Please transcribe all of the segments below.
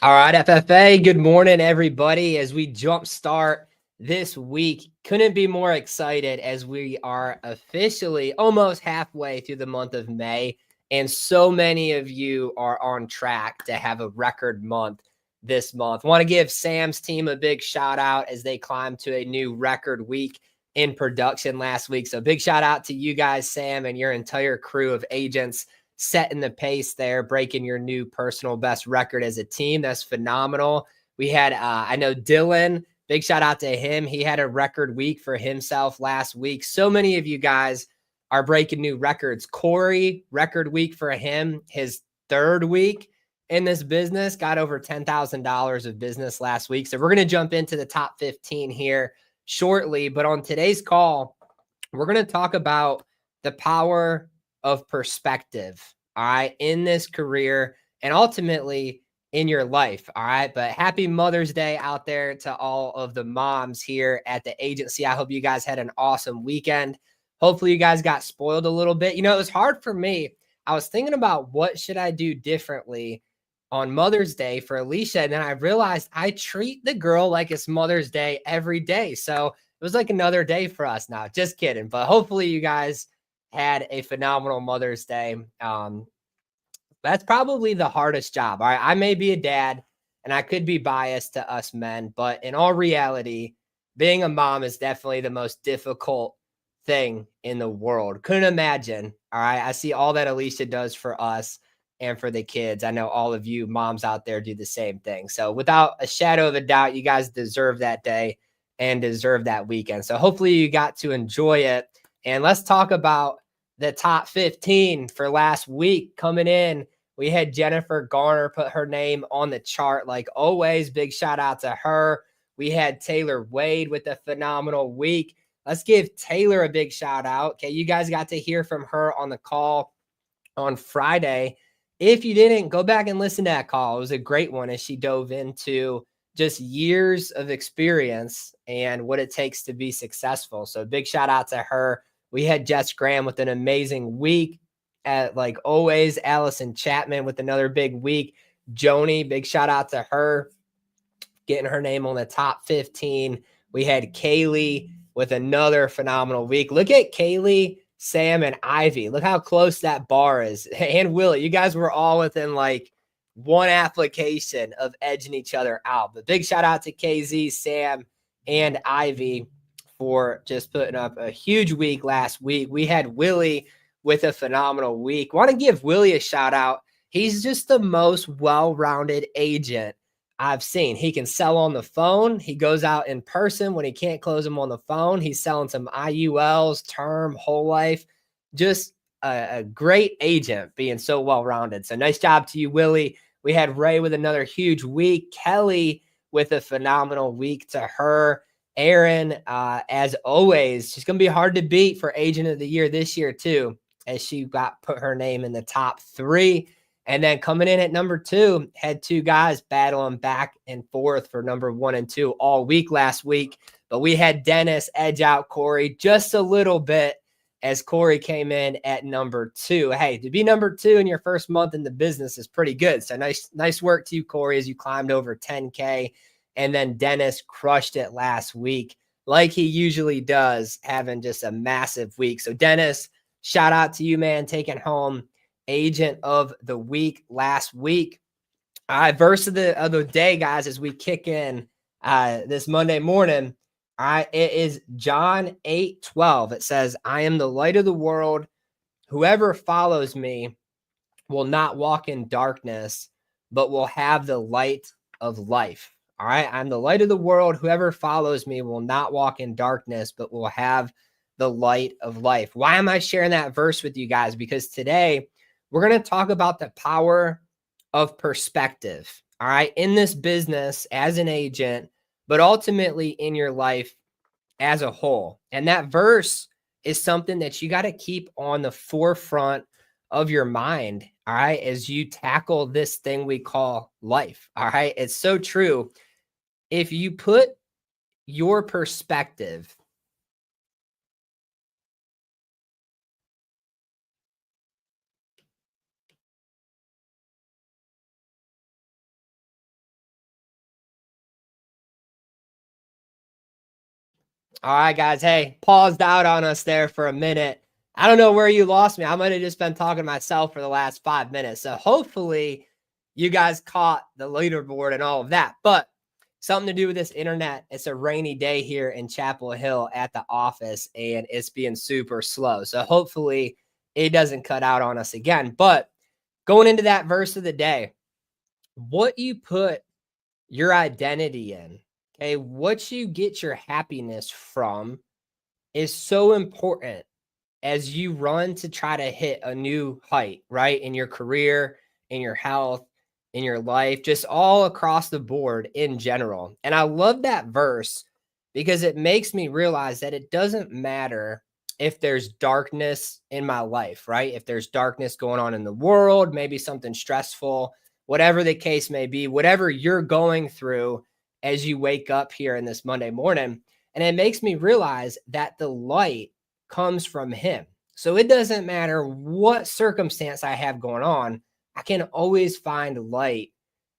All right, FFA, good morning, everybody. As we jumpstart this week, couldn't be more excited as we are officially almost halfway through the month of May. And so many of you are on track to have a record month this month. Want to give Sam's team a big shout out as they climbed to a new record week in production last week. So, big shout out to you guys, Sam, and your entire crew of agents setting the pace there, breaking your new personal best record as a team. That's phenomenal. We had, I know Dylan, big shout out to him. He had a record week for himself last week. So many of you guys are breaking new records. Corey, record week for him, his third week in this business, got over $10,000 of business last week. So we're going to jump into the top 15 here shortly. But on today's call, we're going to talk about the power of perspective, all right, in this career and ultimately in your life, all right? But happy Mother's Day out there to all of the moms here at the agency. I hope you guys had an awesome weekend. Hopefully you guys got spoiled a little bit. You know, it was hard for me. I was thinking about what should I do differently on Mother's Day for Alicia, and then I realized I treat the girl like it's Mother's Day every day. So it was like another day for us now. Just kidding. But hopefully you guys had a phenomenal Mother's Day. That's probably the hardest job. All right. I may be a dad and I could be biased to us men, but in all reality, being a mom is definitely the most difficult thing in the world. Couldn't imagine. All right. I see all that Alicia does for us and for the kids. I know all of you moms out there do the same thing. So, without a shadow of a doubt, you guys deserve that day and deserve that weekend. So, hopefully, you got to enjoy it. And let's talk about the top 15 for last week coming in. We had Jennifer Garner put her name on the chart like always. Big shout out to her. We had Taylor Wade with a phenomenal week. Let's give Taylor a big shout out. Okay, you guys got to hear from her on the call on Friday. If you didn't, go back and listen to that call. It was a great one as she dove into just years of experience and what it takes to be successful. So big shout out to her. We had Jess Graham with an amazing week. Like always, Allison Chapman with another big week. Joni, big shout out to her, getting her name on the top 15. We had Kaylee with another phenomenal week. Look at Kaylee, Sam, and Ivy. Look how close that bar is. And Willie, you guys were all within like one application of edging each other out. But big shout out to KZ, Sam, and Ivy for just putting up a huge week last week. We had Willie with a phenomenal week. Want to give Willie a shout out. He's just the most well-rounded agent I've seen. He can sell on the phone. He goes out in person when he can't close them on the phone. He's selling some IULs, term, whole life. Just a great agent being so well-rounded. So nice job to you, Willie. We had Ray with another huge week. Kelly with a phenomenal week to her. Erin, as always, she's going to be hard to beat for Agent of the Year this year, too, as she got put her name in the top 3. And then coming in at number 2, had 2 guys battling back and forth for number 1 and 2 all week last week. But we had Dennis edge out Corey just a little bit as Corey came in at number 2. Hey, to be number 2 in your first month in the business is pretty good. So nice work to you, Corey, as you climbed over 10K. And then Dennis crushed it last week like he usually does, having just a massive week. So Dennis, shout out to you, man, taking home Agent of the Week last week. Verse of the day, guys, as we kick in this Monday morning. It is John 8:12. It says, I am the light of the world. Whoever follows me will not walk in darkness, but will have the light of life. All right. I'm the light of the world. Whoever follows me will not walk in darkness, but will have the light of life. Why am I sharing that verse with you guys? Because today we're going to talk about the power of perspective. All right. In this business as an agent, but ultimately in your life as a whole. And that verse is something that you got to keep on the forefront of your mind. All right. As you tackle this thing we call life. All right. It's so true. If you put your perspective All right, guys. Hey, paused out on us there for a minute. I don't know where you lost me. I might have just been talking to myself for the last 5 minutes. So hopefully you guys caught the leaderboard and all of that. But something to do with this internet. It's a rainy day here in Chapel Hill at the office, and it's being super slow. So hopefully it doesn't cut out on us again. But going into that verse of the day, what you put your identity in, okay, what you get your happiness from is so important as you run to try to hit a new height, right? In your career, in your health, in your life, just all across the board in general. And I love that verse because it makes me realize that it doesn't matter if there's darkness in my life, right? If there's darkness going on in the world, maybe something stressful, whatever the case may be, whatever you're going through as you wake up here in this Monday morning. And it makes me realize that the light comes from him. So it doesn't matter what circumstance I have going on, I can always find light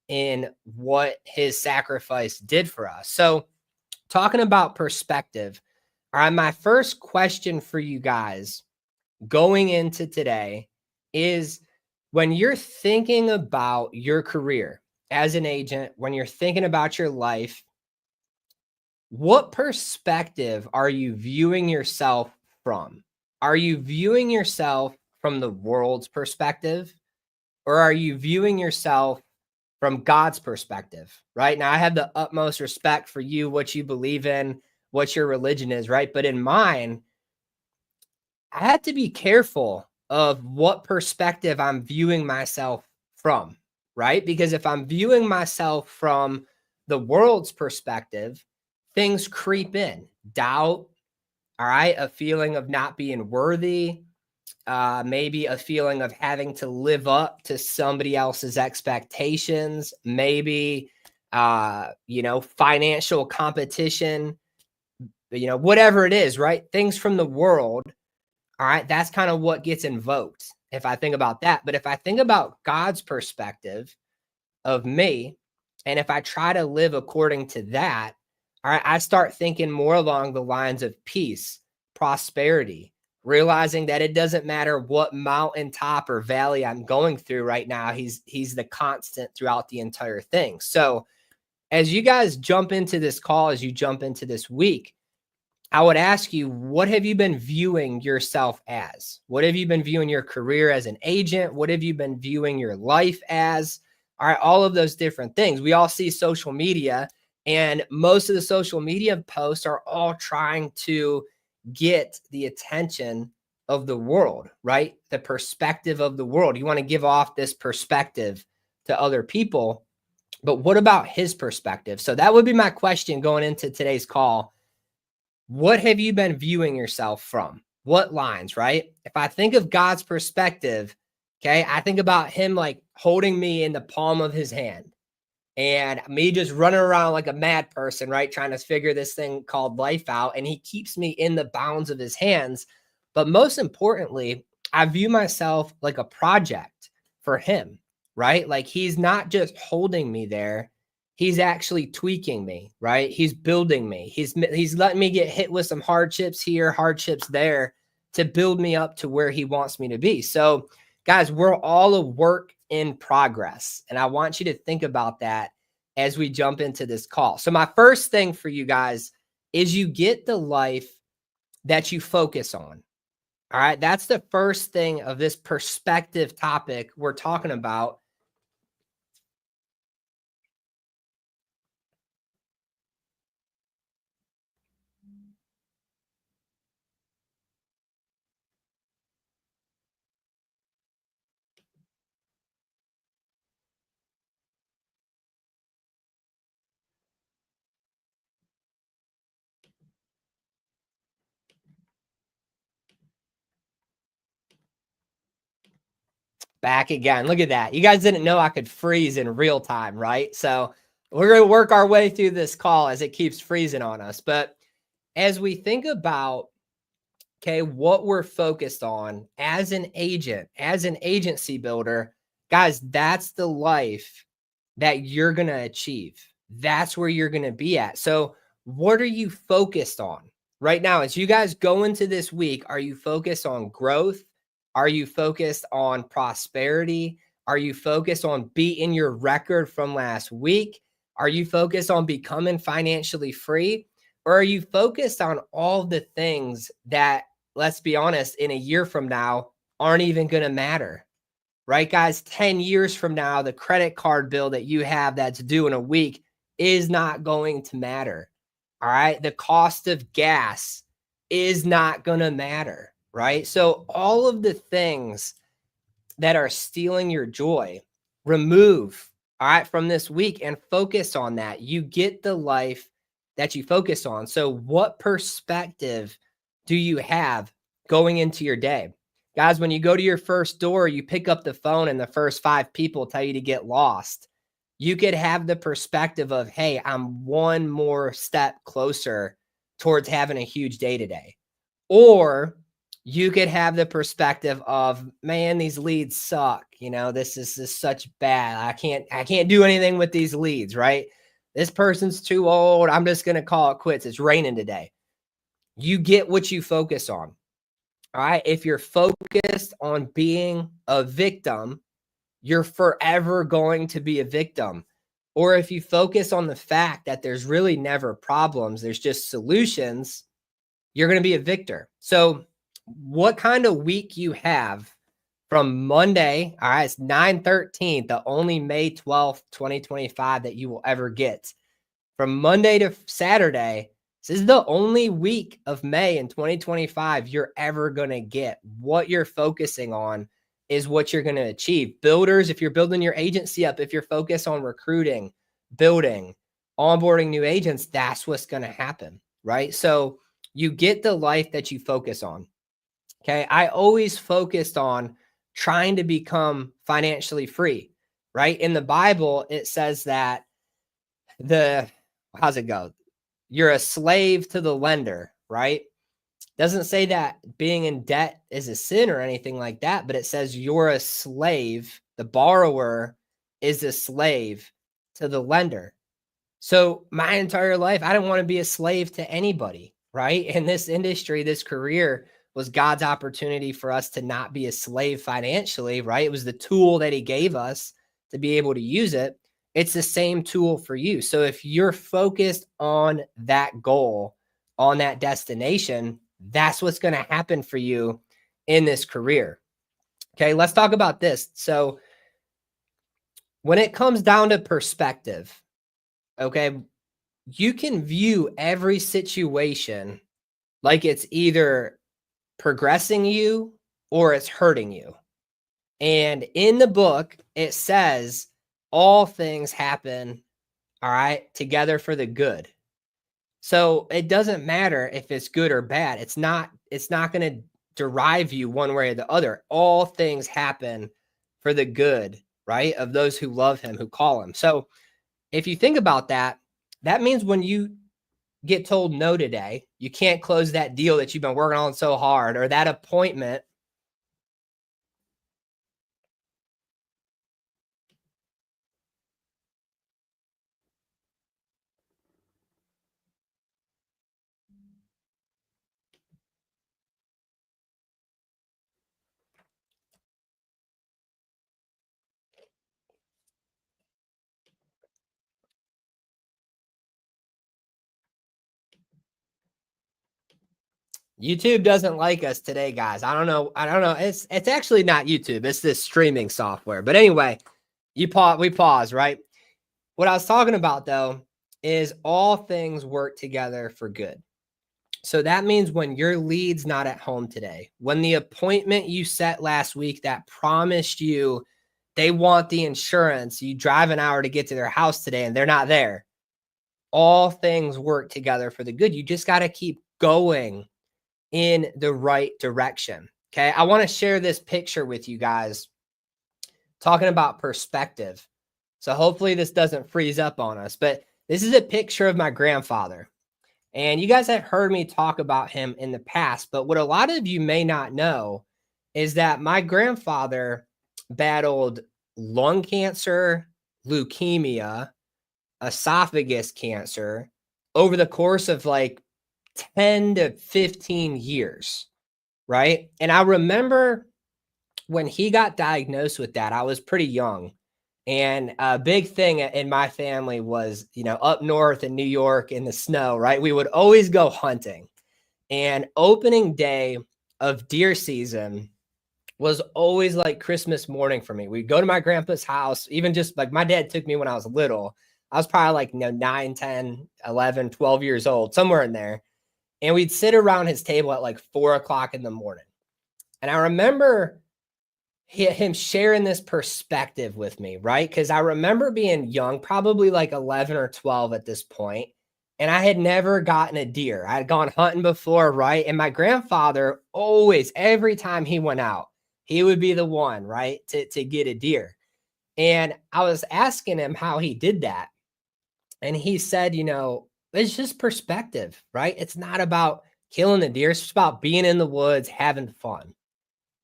in what his sacrifice did for us. So, talking about perspective, all right, my first question for you guys going into today is when you're thinking about your career as an agent, when you're thinking about your life, what perspective are you viewing yourself from? Are you viewing yourself from the world's perspective, or are you viewing yourself from God's perspective? Right now, I have the utmost respect for you, what you believe in, what your religion is, right? But in mine, I had to be careful of what perspective I'm viewing myself from, right? Because if I'm viewing myself from the world's perspective, things creep in doubt, all right, a feeling of not being worthy, maybe a feeling of having to live up to somebody else's expectations, maybe, financial competition, whatever it is, right? Things from the world. All right. That's kind of what gets invoked if I think about that. But if I think about God's perspective of me, and if I try to live according to that, all right, I start thinking more along the lines of peace, prosperity, realizing that it doesn't matter what mountaintop or valley I'm going through right now. He's the constant throughout the entire thing. So as you guys jump into this call, as you jump into this week, I would ask you, what have you been viewing yourself as? What have you been viewing your career as an agent? What have you been viewing your life as? All right, all of those different things. We all see social media, and most of the social media posts are all trying to get the attention of the world, right? The perspective of the world. You want to give off this perspective to other people, but what about his perspective? So that would be my question going into today's call. What have you been viewing yourself from? What lines, right? If I think of God's perspective, okay, I think about him like holding me in the palm of his hand and me just running around like a mad person, right? Trying to figure this thing called life out. And he keeps me in the bounds of his hands. But most importantly, I view myself like a project for him, right? Like he's not just holding me there. He's actually tweaking me, right? He's building me. He's letting me get hit with some hardships here, hardships there to build me up to where he wants me to be. So, guys, we're all a work in progress. And I want you to think about that as we jump into this call. So, my first thing for you guys is you get the life that you focus on. All right. That's the first thing of this perspective topic we're talking about. Back again. Look at that. You guys didn't know I could freeze in real time, right? So we're going to work our way through this call as it keeps freezing on us. But as we think about, okay, what we're focused on as an agent, as an agency builder, guys, that's the life that you're going to achieve. That's where you're going to be at. So what are you focused on? right now, as you guys go into this week, are you focused on growth? Are you focused on prosperity? Are you focused on beating your record from last week? Are you focused on becoming financially free? Or are you focused on all the things that, let's be honest, in a year from now aren't even going to matter? Right, guys? 10 years from now, the credit card bill that you have that's due in a week is not going to matter. All right. The cost of gas is not going to matter. Right. So, all of the things that are stealing your joy, remove, all right, from this week and focus on that. You get the life that you focus on. So, what perspective do you have going into your day? Guys, when you go to your first door, you pick up the phone and the first 5 people tell you to get lost. You could have the perspective of, hey, I'm one more step closer towards having a huge day today. Or you could have the perspective of, man, these leads suck. This is such bad. I can't do anything with these leads, right? This person's too old. I'm just going to call it quits. It's raining today. You get what you focus on. All right. If you're focused on being a victim, you're forever going to be a victim. Or if you focus on the fact that there's really never problems, there's just solutions, you're going to be a victor. So, what kind of week you have from Monday? All right, it's 9/13, the only May 12th, 2025 that you will ever get. From Monday to Saturday, this is the only week of May in 2025 you're ever going to get. What you're focusing on is what you're going to achieve. Builders, if you're building your agency up, if you're focused on recruiting, building, onboarding new agents, that's what's going to happen, right? So you get the life that you focus on. Okay. I always focused on trying to become financially free, right? In the Bible, it says that how's it go? You're a slave to the lender, right? Doesn't say that being in debt is a sin or anything like that, but it says you're a slave. The borrower is a slave to the lender. So my entire life, I didn't want to be a slave to anybody, right? In this industry, this career was God's opportunity for us to not be a slave financially, right? It was the tool that he gave us to be able to use it. It's the same tool for you. So if you're focused on that goal, on that destination, that's what's going to happen for you in this career. Okay, let's talk about this. So when it comes down to perspective, okay, you can view every situation like it's either progressing you or it's hurting you. And in the book, it says all things happen, all right, together for the good. So it doesn't matter if it's good or bad. It's not going to derive you one way or the other. All things happen for the good, right? Of those who love him, who call him. So if you think about that, that means when you get told no today, you can't close that deal that you've been working on so hard, or that appointment. YouTube doesn't like us today, guys. I don't know. It's actually not YouTube. It's this streaming software. But anyway, we pause, right? What I was talking about though is all things work together for good. So that means when your lead's not at home today, when the appointment you set last week that promised you they want the insurance, you drive an hour to get to their house today and they're not there. All things work together for the good. You just got to keep going in the right direction. Okay. I want to share this picture with you guys talking about perspective. So hopefully this doesn't freeze up on us, but this is a picture of my grandfather. And you guys have heard me talk about him in the past, but what a lot of you may not know is that my grandfather battled lung cancer, leukemia, esophagus cancer over the course of like 10 to 15 years, right? And I remember when he got diagnosed with that, I was pretty young. And a big thing in my family was, up north in New York in the snow, right? We would always go hunting. And opening day of deer season was always like Christmas morning for me. We'd go to my grandpa's house, even just like my dad took me when I was little. I was probably like, 9, 10, 11, 12 years old, somewhere in there. And we'd sit around his table at like 4 o'clock in the morning. And I remember him sharing this perspective with me, right? Because I remember being young, probably like 11 or 12 at this point, and I had never gotten a deer. I had gone hunting before, right? And my grandfather always, every time he went out, he would be the one, right, to get a deer. And I was asking him how he did that. And he said, it's just perspective, right? It's not about killing the deer, it's just about being in the woods, having fun.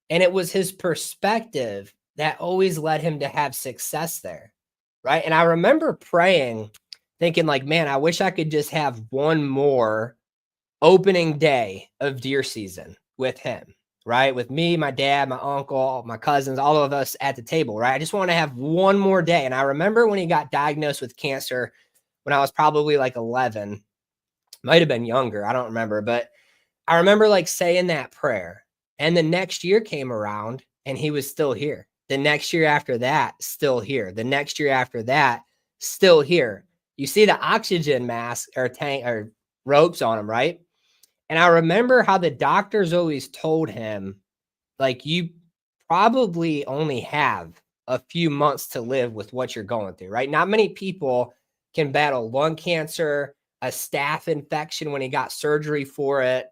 And it was his perspective that always led him to have success there, right? And I remember praying, thinking like, man, I wish I could just have one more opening day of deer season with him, right? With me, my dad, my uncle, my cousins, all of us at the table, right? I just want to have one more day. And I remember when he got diagnosed with cancer when I was probably like 11, might have been younger, I don't remember, but I remember like saying that prayer. And the next year came around and he was still here. The next year after that, still here. The next year after that, still here. You see the oxygen mask or tank or ropes on him, right? And I remember how the doctors always told him, like, you probably only have a few months to live with what you're going through, right? Not many people can battle lung cancer, a staph infection when he got surgery for it.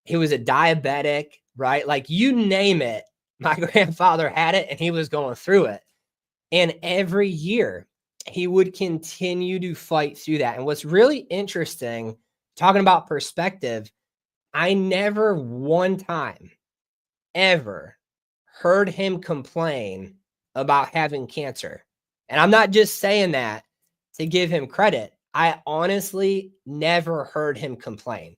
He was a diabetic, right? Like you name it, my grandfather had it and he was going through it. And every year he would continue to fight through that. And what's really interesting, talking about perspective, I never one time ever heard him complain about having cancer. And I'm not just saying that to give him credit. I honestly never heard him complain.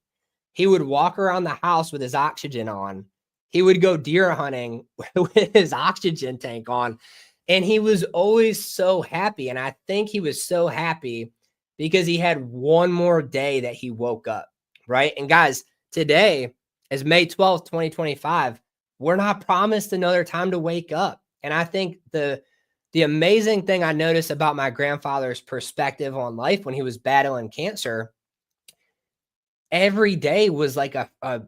He would walk around the house with his oxygen on. He would go deer hunting with his oxygen tank on. And he was always so happy. And I think he was so happy because he had one more day that he woke up, right? And guys, today is May 12th, 2025. We're not promised another time to wake up. And I think the amazing thing I noticed about my grandfather's perspective on life when he was battling cancer, every day was like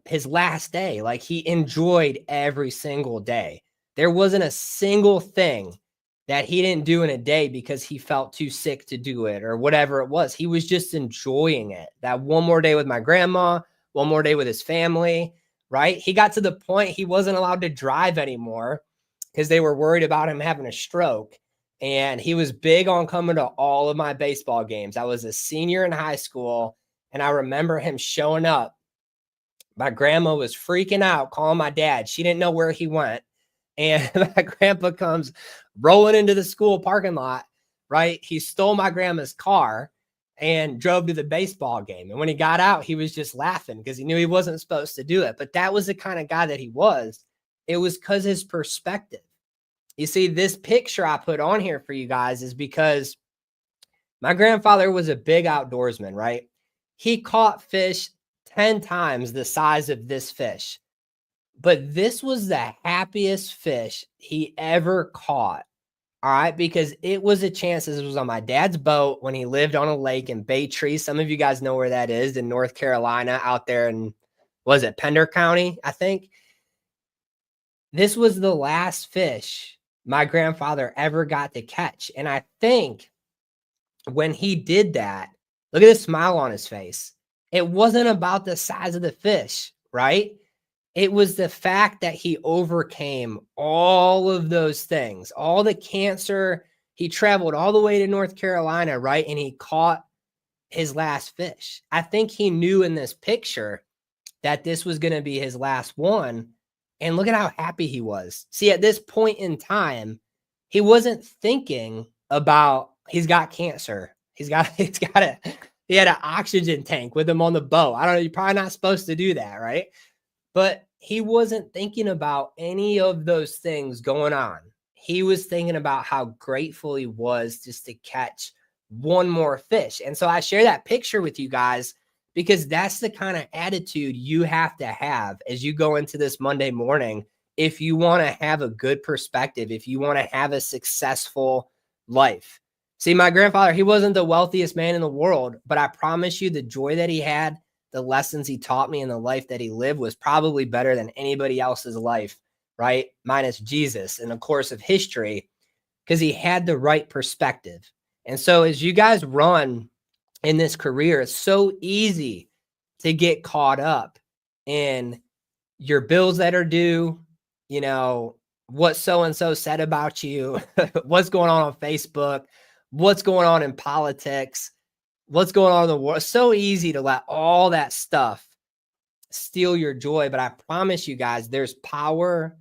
his last day. Like he enjoyed every single day. There wasn't a single thing that he didn't do in a day because he felt too sick to do it or whatever it was. He was just enjoying it. That one more day with my grandma, one more day with his family, right? He got to the point he wasn't allowed to drive anymore because they were worried about him having a stroke. And he was big on coming to all of my baseball games. I was a senior in high school. And I remember him showing up. My grandma was freaking out, calling my dad. She didn't know where he went. And my grandpa comes rolling into the school parking lot, right? He stole my grandma's car and drove to the baseball game. And when he got out, he was just laughing because he knew he wasn't supposed to do it. But that was the kind of guy that he was. It was because his perspective. You see, this picture I put on here for you guys is because my grandfather was a big outdoorsman, right? He caught fish 10 times the size of this fish. But this was the happiest fish he ever caught. All right. Because it was a chance. This was on my dad's boat when he lived on a lake in Bay Tree. Some of you guys know where that is in North Carolina, out there in, was it Pender County? I think. This was the last fish my grandfather ever got to catch. And I think when he did that, look at the smile on his face. It wasn't about the size of the fish, right? It was the fact that he overcame all of those things, all the cancer. He traveled all the way to North Carolina, right? And he caught his last fish. I think he knew in this picture that this was going to be his last one. And look at how happy he was. See, at this point in time, he wasn't thinking about he's got cancer. He's got to He had an oxygen tank with him on the boat. I don't know. You're probably not supposed to do that, right? But he wasn't thinking about any of those things going on. He was thinking about how grateful he was just to catch one more fish. And so I share that picture with you guys because that's the kind of attitude you have to have as you go into this Monday morning. If you want to have a good perspective, if you want to have a successful life. See, my grandfather, he wasn't the wealthiest man in the world, but I promise you the joy that he had, the lessons he taught me, and the life that he lived was probably better than anybody else's life, right? Minus Jesus in the course of history, because he had the right perspective. And so as you guys run in this career, it's so easy to get caught up in your bills that are due, you know, what so-and-so said about you, what's going on Facebook, what's going on in politics, what's going on in the world. It's so easy to let all that stuff steal your joy. But I promise you guys, there's power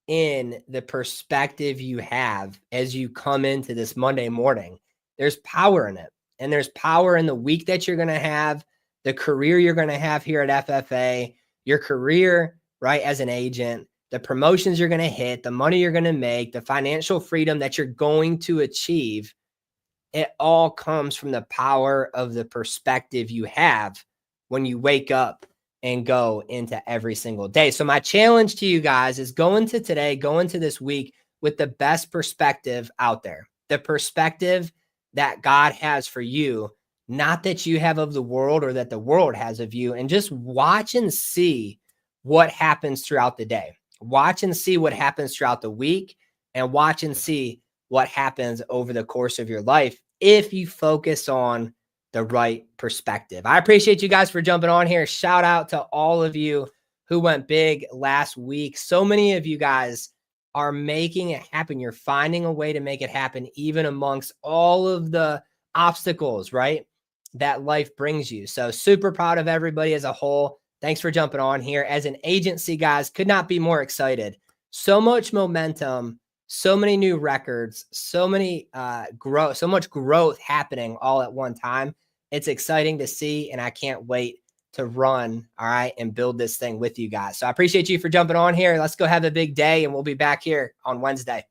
in the perspective you have as you come into this Monday morning. There's power in it. And there's power in the week that you're going to have, the career you're going to have here at FFA, your career, right, as an agent, the promotions you're going to hit, the money you're going to make, the financial freedom that you're going to achieve. It all comes from the power of the perspective you have when you wake up and go into every single day. So my challenge to you guys is go into today, go into this week with the best perspective out there, the perspective that God has for you, not that you have of the world or that the world has of you, and just watch and see what happens throughout the day. Watch and see what happens throughout the week, and watch and see what happens over the course of your life if you focus on the right perspective. I appreciate you guys for jumping on here. Shout out to all of you who went big last week. So many of you guys are making it happen. You're finding a way to make it happen, even amongst all of the obstacles, right, that life brings you. So super proud of everybody as a whole. Thanks for jumping on here. As an agency, guys, could not be more excited. So much momentum, so many new records, so much growth happening all at one time. It's exciting to see, and I can't wait to run, all right, and build this thing with you guys. So I appreciate you for jumping on here. Let's go have a big day, and we'll be back here on Wednesday.